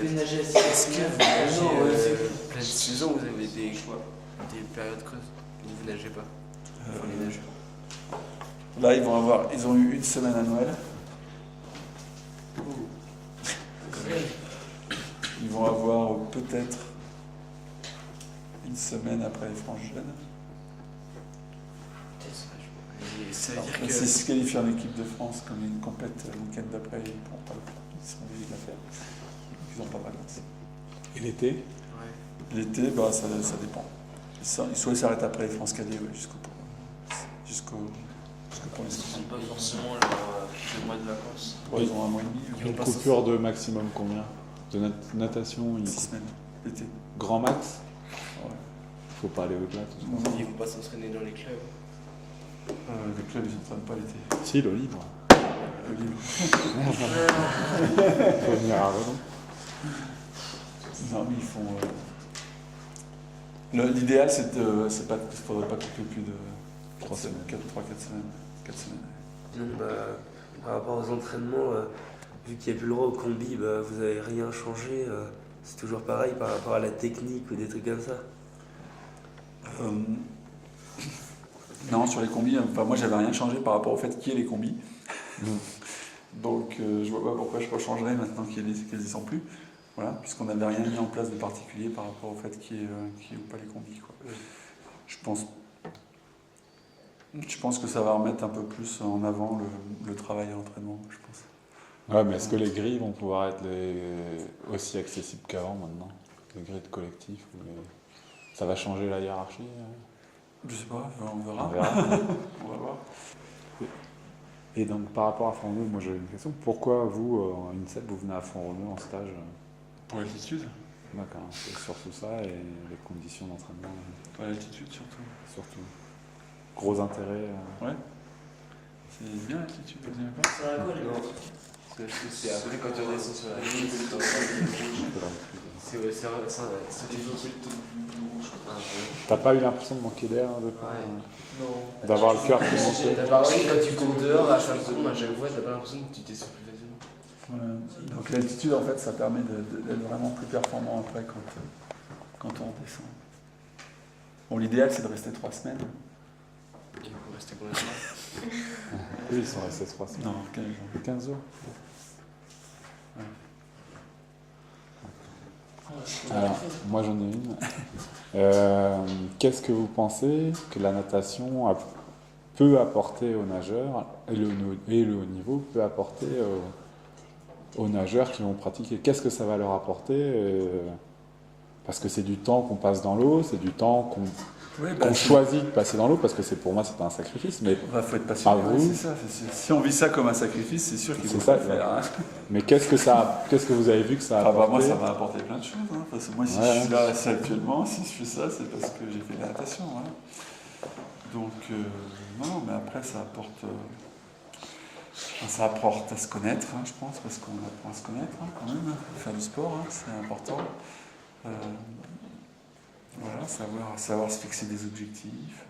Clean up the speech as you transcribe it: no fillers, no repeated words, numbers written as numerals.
fait nager à Est-ce que vous nagez pleine c'est... saison, vous avez des périodes creuses où vous nagez pas pour les nageurs? Là, ils ont eu une semaine à Noël. Ils vont avoir peut-être une semaine après les franges jeunes. Ça veut dire Après, que... s'ils se qualifient en équipe de France, comme une compète le week-end d'après, ils seront obligés de la faire. Ils n'ont pas de vacances. Et l'été? Ouais. L'été, ça dépend. Soit ils s'arrêtent après les France cadets, jusqu'au pour les Ils n'ont pas forcément le mois de vacances. Ouais, ils ont un mois et demi. Ils ont une coupure de maximum combien? De natation 6 semaines, l'été. Grand max? Ouais. Faut pas aller au-delà, tout ça. Ils vont pas s'entraîner dans les clubs. Les clubs, ils n'entraînent pas l'été. Si, le libre. Le libre. Faut venir à Redon. Non, mais ils font. L'idéal, c'est qu'il ne faudrait pas couper plus de 3-4 semaines. 4 semaines. Par rapport aux entraînements, vu qu'il n'y a plus le droit au combi, vous n'avez rien changé. C'est toujours pareil par rapport à la technique ou des trucs comme ça. Non, sur les combis, moi j'avais rien changé par rapport au fait qu'il y ait les combis. Donc je vois pas pourquoi je rechangerais maintenant qu'ils n'y sont plus. Voilà, puisqu'on n'avait rien mis en place de particulier par rapport au fait qu'il y ait ou pas les combis, quoi. Je pense que ça va remettre un peu plus en avant le travail à l'entraînement, je pense. Ouais, mais est-ce que les grilles vont pouvoir être aussi accessibles qu'avant maintenant? Les grilles de collectif ça va changer la hiérarchie? Je sais pas, on verra. On verra. On va voir. Et donc par rapport à Font-Romeu, moi j'avais une question. Pourquoi vous, en INSEP, vous venez à Font-Romeu en stage? Pour l'altitude. D'accord, c'est surtout ça et les conditions d'entraînement. Pour l'altitude surtout. Surtout. Gros intérêt. Ouais. C'est bien l'altitude, vous n'aimez pas? Ça va quoi, les gars? C'est après quand tu redescends sur la ligne, T'as pas eu l'impression de manquer d'air Non. d'avoir le cœur qui monte? T'as pas remarqué quand tu cours dehors à 5 secondes à chaque fois, t'as pas l'impression que tu t'essouffles plus facilement? Voilà. Donc l'altitude, en fait, ça permet d'être vraiment plus performant après quand on redescend. Bon, l'idéal, c'est de rester 3 semaines. Et vous restez combien de temps? Oui, ils sont restés 3 semaines. Non, 15 jours. 15 jours. Ouais. Alors, moi j'en ai une. Qu'est-ce que vous pensez que la natation peut apporter aux nageurs et le haut niveau peut apporter aux nageurs qui vont pratiquer? Qu'est-ce que ça va leur apporter? Parce que c'est du temps qu'on passe dans l'eau, c'est du temps qu'on choisit de passer dans l'eau, parce que pour moi c'est pas un sacrifice, mais faut être passionné, à vous, c'est ça. Si on vit ça comme un sacrifice, c'est sûr qu'il faut ça, le faire. Hein. Mais qu'est-ce que vous avez vu que ça a apporté? Moi ça m'a apporté plein de choses. Hein, parce que moi si je suis là actuellement, si je fais ça, c'est parce que j'ai fait de la natation. Voilà. Donc non, mais après ça apporte à se connaître, hein, je pense, parce qu'on apprend à se connaître hein, quand même. Faire du sport, hein, c'est important. Voilà, savoir se fixer des objectifs.